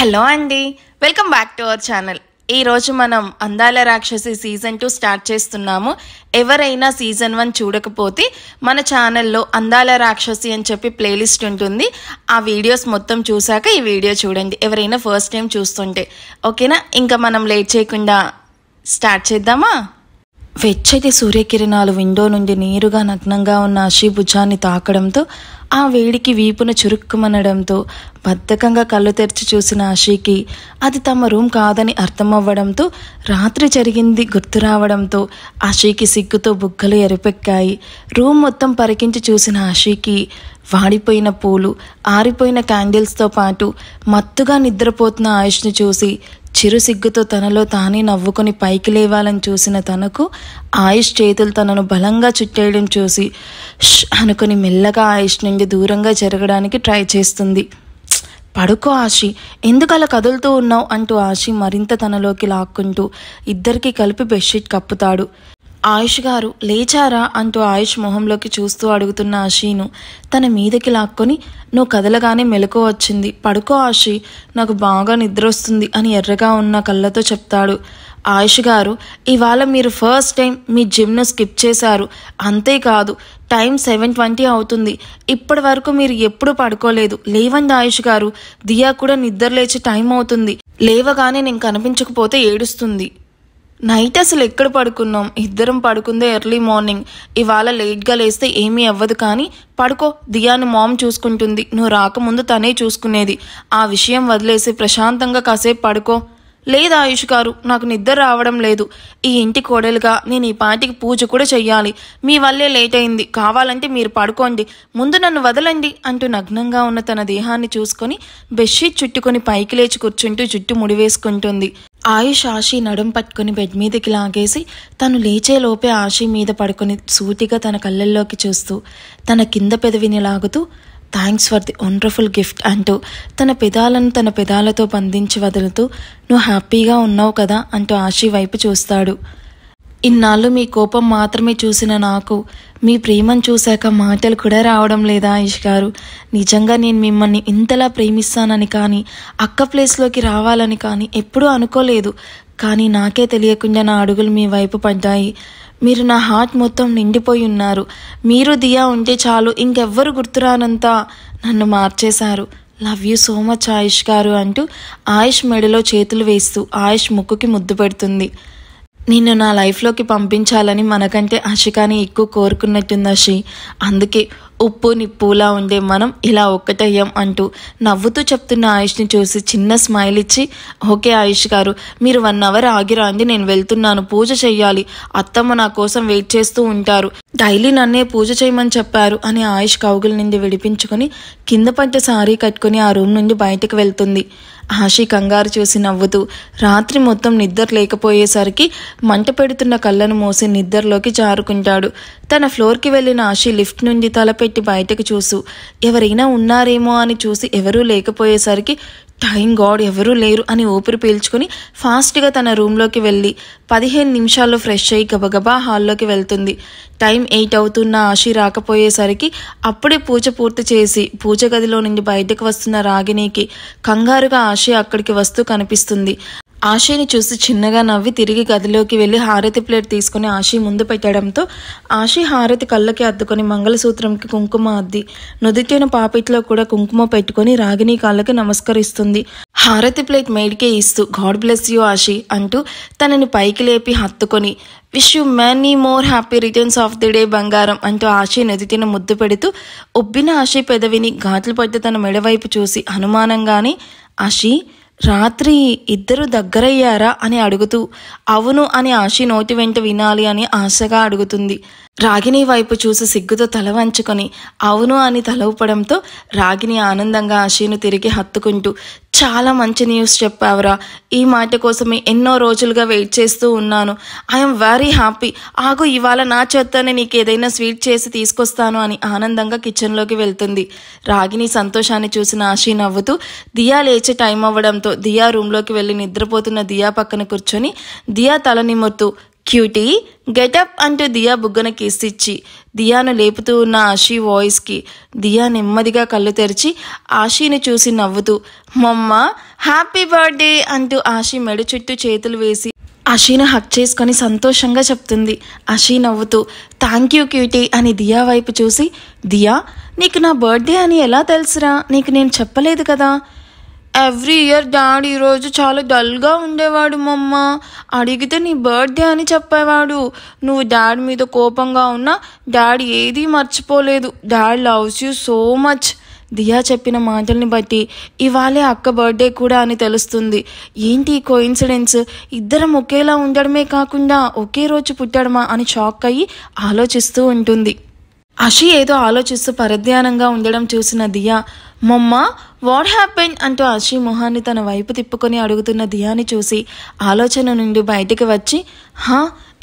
Hello అండి, welcome back to our channel. ఈరోజు మనం అందాల రాక్షసి సీజన్ 2 స్టార్ట్ చేస్తున్నాము. ఎవరైనా సీజన్ 1 చూడకపోతే మన ఛానల్లో అందాల రాక్షసి అని చెప్పి ప్లేలిస్ట్ ఉంటుంది. ఆ వీడియోస్ మొత్తం చూసాక ఈ వీడియో చూడండి, ఎవరైనా ఫస్ట్ టైం చూస్తుంటే. ఓకేనా? ఇంకా మనం లేట్ చేయకుండా స్టార్ట్ చేద్దామా? వెచ్చటి సూర్యకిరణాలు విండో నుండి నేరుగా నగ్నంగా ఉన్న ఆశీ భుజాన్ని తాకడంతో ఆ వేడికి వీపున చురుక్కుమనడంతో బద్ధకంగా కళ్ళు తెరిచి చూసిన ఆశీకి అది తమ రూమ్ కాదని అర్థమవ్వడంతో రాత్రి జరిగింది గుర్తు రావడంతో ఆశీకి సిగ్గుతో బుగ్గలు ఎరుపెక్కాయి. రూమ్ మొత్తం పరికించి చూసిన ఆశీకి వాడిపోయిన పూలు, ఆరిపోయిన క్యాండిల్స్తో పాటు మత్తుగా నిద్రపోతున్న ఆయుష్ని చూసి చిరు సిగ్గుతో తనలో తానే నవ్వుకొని పైకి లేవాలని చూసిన తనకు ఆయుష్ చేతులు తనను బలంగా చుట్టేయడం చూసి అనుకుని మెల్లగా ఆయుష్ నుండి దూరంగా జరగడానికి ట్రై చేస్తుంది. పడుకో ఆశి, ఎందుకు అలా కదులుతూ ఉన్నావు అంటూ ఆశి మరింత తనలోకి లాక్కుంటూ ఇద్దరికి కలిపి బెడ్షీట్ కప్పుతాడు. ఆయుష్ గారు లేచారా అంటూ ఆయుష్ మొహంలోకి చూస్తూ అడుగుతున్న ఆశీను తన మీదకి లాక్కొని నువ్వు కదలగానే మెలకు వచ్చింది, పడుకో ఆశి, నాకు బాగా నిద్ర వస్తుంది అని ఎర్రగా ఉన్న కళ్ళతో చెప్తాడు. ఆయుష్ గారు, ఇవాళ మీరు ఫస్ట్ టైం మీ జిమ్ను స్కిప్ చేశారు, అంతేకాదు టైం 7:20 అవుతుంది. ఇప్పటి వరకు మీరు ఎప్పుడు పడుకోలేదు. లేవండి ఆయుష్ గారు, దియా కూడా నిద్ర లేచే టైం అవుతుంది. లేవగానే నేను కనిపించకపోతే ఏడుస్తుంది. నైట్ అసలు ఎక్కడ పడుకున్నాం? ఇద్దరం పడుకుందే ఎర్లీ మార్నింగ్. ఇవాళ లేట్గా లేస్తే ఏమీ అవ్వదు, కానీ పడుకో, దియాను మామ్ చూసుకుంటుంది. నువ్వు రాకముందు తనే చూసుకునేది. ఆ విషయం వదిలేసి ప్రశాంతంగా కాసేపు పడుకో. లేదు ఆయుష్ గారు, నాకు నిద్ర రావడం లేదు. ఈ ఇంటి కోడలుగా నేను ఈ పాటికి పూజ కూడా చెయ్యాలి. మీ వల్లే లేట్ అయింది. కావాలంటే మీరు పడుకోండి, ముందు నన్ను వదలండి అంటూ నగ్నంగా ఉన్న తన దేహాన్ని చూసుకొని బెడ్షీట్ చుట్టుకొని పైకి లేచి కూర్చుంటూ జుట్టు ముడివేసుకుంటుంది. ఆయుష్ ఆశీ నడుం పట్టుకుని బెడ్ మీదకి లాగేసి తను లేచేలోపే ఆశీ మీద పడుకొని సూటిగా తన కళ్ళల్లోకి చూస్తూ తన కింద పెదవిని లాగుతూ thanks for the wonderful gift అంటూ తన పెదాలను తన పెదాలతో బంధించి వదులుతూ నువ్వు హ్యాపీగా ఉన్నావు కదా అంటూ ఆశీ వైపు చూస్తాడు. ఇన్నాళ్ళు మీ కోపం మాత్రమే చూసిన నాకు మీ ప్రేమను చూశాక మాటలు కూడా రావడం లేదా ఆయుష్ గారు? నిజంగా నేను మిమ్మల్ని ఇంతలా ప్రేమిస్తానని కానీ అక్క ప్లేస్లోకి రావాలని కానీ ఎప్పుడూ అనుకోలేదు. కానీ నాకే తెలియకుండా నా అడుగులు మీ వైపు పడ్డాయి. మీరు నా హార్ట్ మొత్తం నిండిపోయి ఉన్నారు. మీరు దియా ఉంటే చాలు, ఇంకెవ్వరు గుర్తురానంతా నన్ను మార్చేశారు. లవ్ యూ సో మచ్ ఆయుష్ గారు అంటూ ఆయుష్ మెడలో చేతులు వేస్తూ ఆయుష్ ముక్కుకి ముద్దు పెడుతుంది. నిన్ను నా లైఫ్లోకి పంపించాలని మనకంటే ఆశికాని ఎక్కువ కోరుకున్నట్టుంది ఆశి. అందుకే ఉప్పు నిప్పులా ఉండే మనం ఇలా ఒక్కటయ్యాం అంటూ నవ్వుతూ చెప్తున్న ఆయుష్ని చూసి చిన్న స్మైల్ ఇచ్చి ఓకే ఆయుష్ గారు, మీరు 1 అవర్ ఆగిరాండి, నేను వెళ్తున్నాను, పూజ చెయ్యాలి. అత్తమ్మ నా కోసం వెయిట్ చేస్తూ ఉంటారు. డైలీ నన్నే పూజ చేయమని చెప్పారు అని ఆయుష్ కౌగుల నుండి విడిపించుకొని కింద పడ్డ సారీ కట్టుకుని ఆ రూమ్ నుండి బయటకు వెళ్తుంది. ఆశీ కంగారు చూసి నవ్వుతూ రాత్రి మొత్తం నిద్ర లేకపోయేసరికి మంట పెడుతున్న కళ్ళను మోసి నిద్రలోకి జారుకుంటాడు. తన ఫ్లోర్కి వెళ్ళిన ఆశీ లిఫ్ట్ నుండి తలపెట్టి బయటకు చూస్తూ ఎవరైనా ఉన్నారేమో అని చూసి ఎవరూ లేకపోయేసరికి థ్యాంక్ గాడ్ ఎవరూ లేరు అని ఊపిరి పీల్చుకొని ఫాస్ట్గా తన రూమ్లోకి వెళ్ళి 15 నిమిషాల్లో ఫ్రెష్ అయ్యి గబగబా హాల్లోకి వెళ్తుంది. టైం 8 అవుతున్న ఆశీ రాకపోయేసరికి అప్పుడే పూజ పూర్తి చేసి పూజ గదిలో నుండి బయటకు వస్తున్న రాగిణికి కంగారుగా ఆశీ అక్కడికి వస్తూ కనిపిస్తుంది. ఆశీని చూసి చిన్నగా నవ్వి తిరిగి గదిలోకి వెళ్ళి హారతి ప్లేట్ తీసుకుని ఆశీ ముందు పెట్టడంతో ఆశీ హారతి కళ్ళకి అద్దుకొని మంగళసూత్రంకి కుంకుమ అద్ది నుదిటిన పాపిట్లో కూడా కుంకుమ పెట్టుకొని రాగిణి కాళ్ళకి నమస్కరిస్తుంది. హారతి ప్లేట్ మేడికే ఇస్తూ గాడ్ బ్లెస్ యూ ఆశీ అంటూ తనని పైకి లేపి హత్తుకొని wish you many more happy returns of the day బంగారం అంటూ ఆశీ నుదిటిన ముద్దు పెడుతూ ఉబ్బిన ఆశీ పెదవిని ఘాట్లు పట్టి తన మెడవైపు చూసి అనుమానంగానే ఆశీ రాత్రి ఇద్దరు దగ్గరయ్యారా అని అడుగుతూ అవును అని ఆశీ నోటి వెంట వినాలి అని ఆశగా అడుగుతుంది. రాగిణి వైపు చూసి సిగ్గుతో తల వంచుకొని అవును అని తల ఊపడంతో రాగిణి ఆనందంగా ఆశీను తిరిగి హత్తుకుంటూ చాలా మంచి న్యూస్ చెప్పావురా, ఈ మాట కోసమే ఎన్నో రోజులుగా వెయిట్ చేస్తూ ఉన్నాను. I'm very happy. ఆగు, ఇవాళ నా చేత్తోనే నీకు ఏదైనా స్వీట్ చేసి తీసుకొస్తాను అని ఆనందంగా కిచెన్లోకి వెళ్తుంది. రాగిణి సంతోషాన్ని చూసిన ఆశీ నవ్వుతూ దియా లేచే టైం అవ్వడంతో దియా రూమ్లోకి వెళ్ళి నిద్రపోతున్న దియా పక్కన కూర్చొని దియా తల నిమురుతూ క్యూటీ గెటప్ అంటూ దియా బుగ్గన కిస్ ఇచ్చి దియాను లేపుతూ ఉన్న ఆశీ వాయిస్కి దియా నెమ్మదిగా కళ్ళు తెరిచి ఆశీని చూసి నవ్వుతూ మమ్మ హ్యాపీ బర్త్డే అంటూ ఆశి మెడ చుట్టూ చేతులు వేసి ఆశీను హక్ చేసుకొని సంతోషంగా చెప్తుంది. ఆశి నవ్వుతూ థ్యాంక్ యూ క్యూటీ అని దియా వైపు చూసి, దియా నీకు నా బర్త్డే అని ఎలా తెలుసురా, నీకు నేను చెప్పలేదు కదా. ఎవ్రీ ఇయర్ డాడీ ఈరోజు చాలా డల్గా ఉండేవాడు మమ్మ, అడిగితే నీ బర్త్డే అని చెప్పేవాడు. నువ్వు డాడీ మీద కోపంగా ఉన్నా డాడీ ఏదీ మర్చిపోలేదు. Daddy loves you so much. Diya చెప్పిన మాటల్ని బట్టి ఇవాళే అక్క బర్త్డే కూడా అని తెలుస్తుంది. ఏంటి కోయిన్సిడెన్స్, ఇద్దరం ఒకేలా ఉండడమే కాకుండా ఒకే రోజు పుట్టడమా అని షాక్ అయ్యి ఆలోచిస్తూ ఉంటుంది. ఆశి ఏదో ఆలోచిస్తూ పరధ్యానంగా ఉండడం చూసిన దియా, మమ్మ వాట్ హ్యాపెన్ అంటూ ఆశి మొహాన్ని తన వైపు తిప్పుకొని అడుగుతున్న దియాని చూసి ఆలోచన నుండి బయటికి వచ్చి,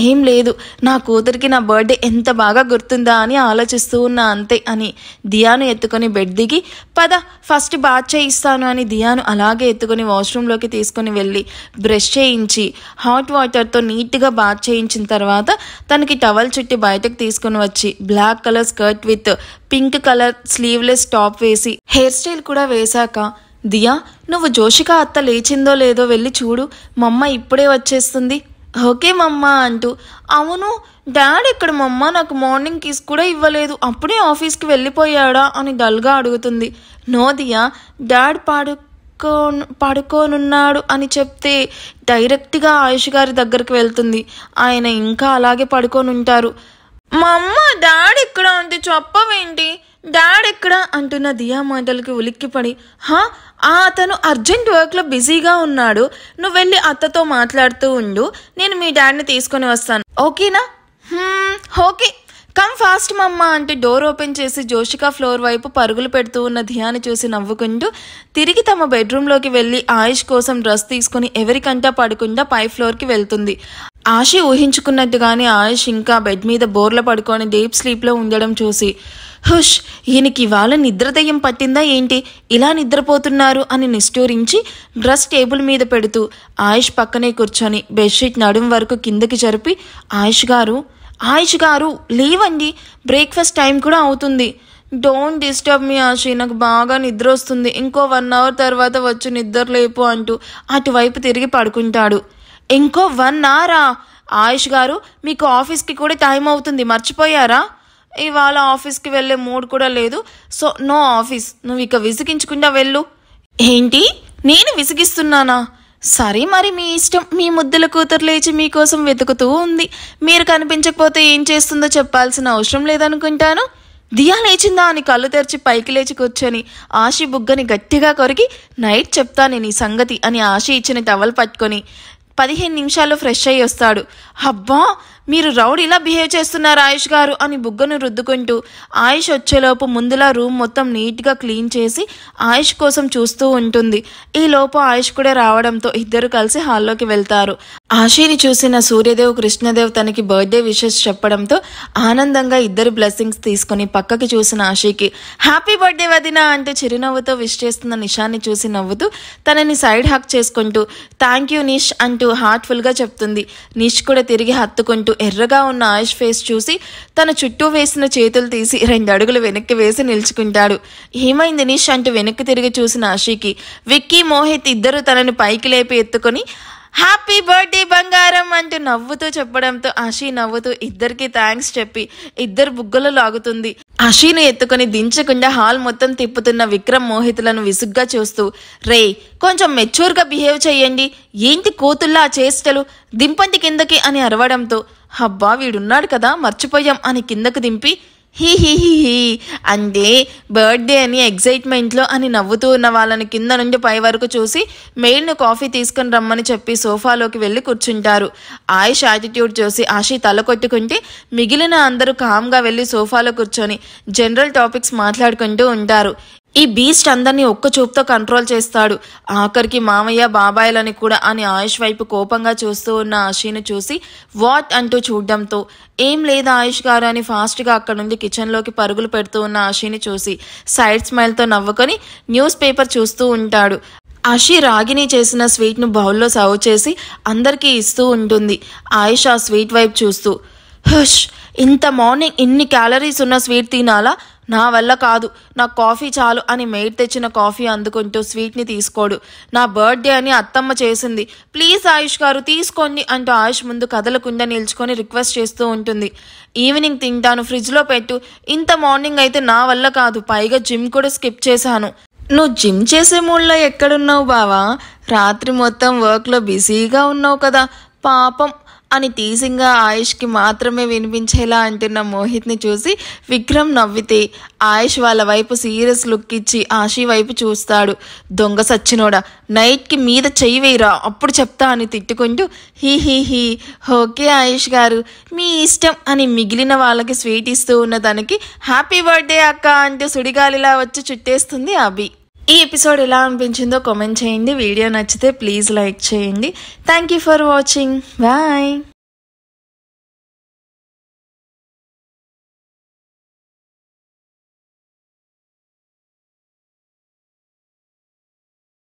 ఏం లేదు, నా కూతురికి నా బర్త్డే ఎంత బాగా గుర్తుందా అని ఆలోచిస్తూ ఉన్నా అంతే అని దియాను ఎత్తుకొని బెడ్ దిగి, పద ఫస్ట్ బాత్ చేయిస్తాను అని దియాను అలాగే ఎత్తుకొని వాష్రూమ్లోకి తీసుకొని వెళ్ళి బ్రష్ చేయించి హాట్ వాటర్తో నీట్గా బాత్ చేయించిన తర్వాత తనకి టవల్ చుట్టి బయటకు తీసుకొని వచ్చి black colour skirt with pink colour sleeveless top వేసి హెయిర్ స్టైల్ కూడా వేశాక, దియా నువ్వు జోషిక అత్త లేచిందో లేదో వెళ్ళి చూడు, మమ్మ ఇప్పుడే వచ్చేస్తుంది. ఓకే మమ్మ అంటూ, అవును డాడీ ఎక్కడ మమ్మ, నాకు మార్నింగ్ కిస్ కూడా ఇవ్వలేదు, అప్పుడే ఆఫీస్కి వెళ్ళిపోయాడా అని డల్గా అడుగుతుంది. నో దియా, డాడ్ పడుకోనున్నాడు అని చెప్తే డైరెక్ట్గా ఆయుష్ గారి దగ్గరికి వెళ్తుంది. ఆయన ఇంకా అలాగే పడుకొని ఉంటారు. మా అమ్మ డాడీ ఎక్కడ అంటే చెప్పవేంటి, డాడ్ ఎక్కడ అంటున్న దియా మాటలకి ఉలిక్కిపడి, అతను అర్జెంట్ వర్క్లో బిజీగా ఉన్నాడు, నువ్వు వెళ్ళి అత్తతో మాట్లాడుతూ ఉండు, నేను మీ డాడీని తీసుకొని వస్తాను, ఓకేనా. ఓకే కమ్ ఫాస్ట్ మమ్మ అంటూ డోర్ ఓపెన్ చేసి జోషిక ఫ్లోర్ వైపు పరుగులు పెడుతూ ఉన్న దియాని చూసి నవ్వుకుంటూ తిరిగి తమ బెడ్రూమ్లోకి వెళ్ళి ఆయుష్ కోసం డ్రెస్ తీసుకుని ఎవరికంటా పడకుండా పై ఫ్లోర్కి వెళ్తుంది. ఆశి ఊహించుకున్నట్టుగానే ఆయుష్ ఇంకా బెడ్ మీద బోర్ల పడుకొని డీప్ స్లీప్లో ఉండడం చూసి, హుష్ ఈయనకి ఇవాళ నిద్ర దయ్యం పట్టిందా ఏంటి, ఇలా నిద్రపోతున్నారు అని నిష్ఠూరించి డ్రెస్ టేబుల్ మీద పెడుతూ ఆయుష్ పక్కనే కూర్చొని బెడ్షీట్ నడుం వరకు కిందకి జరిపి, ఆయుష్ గారు లేవండి, బ్రేక్ఫాస్ట్ టైం కూడా అవుతుంది. డోంట్ డిస్టర్బ్ మీ ఆశి, నాకు బాగా నిద్ర వస్తుంది, ఇంకో 1 అవర్ తర్వాత వచ్చి నిద్ర లేపు అంటూ అటువైపు తిరిగి పడుకుంటాడు. ఇంకో 1 అవరా ఆయుష్ గారు, మీకు ఆఫీస్కి కూడా టైం అవుతుంది మర్చిపోయారా, ఇవాళ ఆఫీస్కి వెళ్ళే మూడ్ కూడా లేదు, సో నో ఆఫీస్, నువ్వు ఇక విసిగించకుండా వెళ్ళు. ఏంటి నేను విసిగిస్తున్నానా, సరే మరి మీ ఇష్టం, మీ ముద్దుల కూతురు లేచి మీకోసం వెతుకుతూ ఉంది, మీరు కనిపించకపోతే ఏం చేస్తుందో చెప్పాల్సిన అవసరం లేదనుకుంటాను. దియా లేచిందా అని కళ్ళు తెరిచి పైకి లేచి కూర్చొని ఆశి బుగ్గని గట్టిగా కొరికి, నైట్ చెప్తాను నీ సంగతి అని ఆశి ఇచ్చిన టవల్ పట్టుకొని 15 నిమిషాలు ఫ్రెష్ అయ్యి వస్తాడు. అబ్బా మీరు రౌడీలా బిహేవ్ చేస్తున్నారు ఆయుష్ గారు అని బుగ్గను రుద్దుకుంటూ ఆయుష్ వచ్చేలోపు ముందులా రూమ్ మొత్తం నీట్గా క్లీన్ చేసి ఆయుష్ కోసం చూస్తూ ఉంటుంది. ఈ లోపు ఆయుష్ కూడా రావడంతో ఇద్దరు కలిసి హాల్లోకి వెళ్తారు. ఆశీని చూసిన సూర్యదేవ్ కృష్ణదేవ్ తనకి బర్త్డే విషెస్ చెప్పడంతో ఆనందంగా ఇద్దరు బ్లెస్సింగ్స్ తీసుకుని పక్కకి చూసిన ఆశీకి హ్యాపీ బర్త్డే వదినా అంటూ చిరునవ్వుతో విష్ చేస్తున్న నిషాన్ని చూసి నవ్వుతూ తనని సైడ్ హక్ చేసుకుంటూ థ్యాంక్ యూ నిష్ అంటూ హార్ట్ఫుల్గా చెప్తుంది. నిష్ కూడా తిరిగి హత్తుకుంటూ ఎర్రగా ఉన్న ఆయుష్ ఫేస్ చూసి తన చుట్టూ వేసిన చేతులు తీసి 2 అడుగులు వెనక్కి వేసి నిల్చుకుంటాడు. ఏమైంది నిష్ అంటూ వెనక్కి తిరిగి చూసిన ఆశీకి విక్కీ మోహిత్ ఇద్దరు తనని పైకి లేపి ఎత్తుకొని హ్యాపీ బర్త్డే బంగారం అంటూ నవ్వుతూ చెప్పడంతో ఆశీ నవ్వుతూ ఇద్దరికి థ్యాంక్స్ చెప్పి ఇద్దరు బుగ్గలు లాగుతుంది. ఆశీను ఎత్తుకొని దించకుండా హాల్ మొత్తం తిప్పుతున్న విక్రమ్ మోహితులను విసుగ్గా చూస్తూ రే కొంచెం మెచ్యూర్గా బిహేవ్ చెయ్యండి, ఏంటి కోతుల్లా చేష్టలు, దింపండి కిందకి అని అరవడంతో హబ్బా వీడున్నాడు కదా మర్చిపోయాం అని కిందకు దింపి హీ హీ హీ హీ అంటే బర్త్డే అని ఎగ్జైట్మెంట్లో అని నవ్వుతూ ఉన్న వాళ్ళని కింద నుండి పై వరకు చూసి మెయిల్ను కాఫీ తీసుకుని రమ్మని చెప్పి సోఫాలోకి వెళ్ళి కూర్చుంటారు. ఆయుష్ యాటిట్యూడ్ చూసి ఆశీ తల కొట్టుకుంటే మిగిలిన అందరూ కామ్గా వెళ్ళి సోఫాలో కూర్చొని జనరల్ టాపిక్స్ మాట్లాడుకుంటూ ఉంటారు. ఈ బీస్ట్ అందరినీ ఒక్క చూపుతో కంట్రోల్ చేస్తాడు. ఆఖరికి మామయ్య బాబాయ్లని కూడా అని ఆయుష్ వైపు కోపంగా చూస్తూ ఉన్న ఆశీను చూసి వాట్ అంటూ చూడడంతో ఏం లేదా ఆయుష్ గారు అని ఫాస్ట్గా అక్కడ నుండి కిచెన్లోకి పరుగులు పెడుతూ ఉన్న ఆశీని చూసి సైడ్ స్మైల్తో నవ్వుకొని న్యూస్ పేపర్ చూస్తూ ఉంటాడు. ఆశీ రాగిని చేసిన స్వీట్ను బౌల్లో సర్వ్ చేసి అందరికీ ఇస్తూ ఉంటుంది. ఆయుష్ ఆ స్వీట్ వైపు చూస్తూ హుష్ ఇంత మార్నింగ్ ఇన్ని క్యాలరీస్ ఉన్న స్వీట్ తినాలా, నా వల్ల కాదు, నాకు కాఫీ చాలు అని మెయిడ్ తెచ్చిన కాఫీ అందుకుంటూ స్వీట్ని తీసుకోడు. నా బర్త్డే అని అత్తమ్మ చేసింది, ప్లీజ్ ఆయుష్ గారు తీసుకోండి అంటూ ఆయుష్ ముందు కదలకుండా నిల్చుకొని రిక్వెస్ట్ చేస్తూ ఉంటుంది. ఈవినింగ్ తింటాను, ఫ్రిడ్జ్లో పెట్టు. ఇంత మార్నింగ్ అయితే నా వల్ల కాదు, పైగా జిమ్ కూడా స్కిప్ చేశాను. నువ్వు జిమ్ చేసే మూడ్లో ఎక్కడున్నావు బావా? రాత్రి మొత్తం వర్క్లో బిజీగా ఉన్నావు కదా పాపం అని టీజింగ్గా ఆయుష్కి మాత్రమే వినిపించేలా అంటున్న మోహిత్ని చూసి విక్రమ్ నవ్వితే ఆయుష్ వాళ్ళ వైపు సీరియస్ లుక్ ఇచ్చి ఆశీ వైపు చూస్తాడు. దొంగ సచ్చినోడా, నైట్కి మీద చెయ్యి వేయరా అప్పుడు చెప్తా అని తిట్టుకుంటూ హీ ఓకే ఆయుష్ గారు మీ ఇష్టం అని మిగిలిన వాళ్ళకి స్వీట్ ఇస్తూ ఉన్న తనకి హ్యాపీ బర్త్డే అక్క అంటూ సుడిగాలిలా వచ్చి చుట్టేస్తుంది అభి. ఈ ఎపిసోడ్ ఎలా అనిపించిందో కామెంట్ చేయండి. వీడియో నచ్చితే ప్లీజ్ లైక్ చేయండి. Thank you for watching. Bye.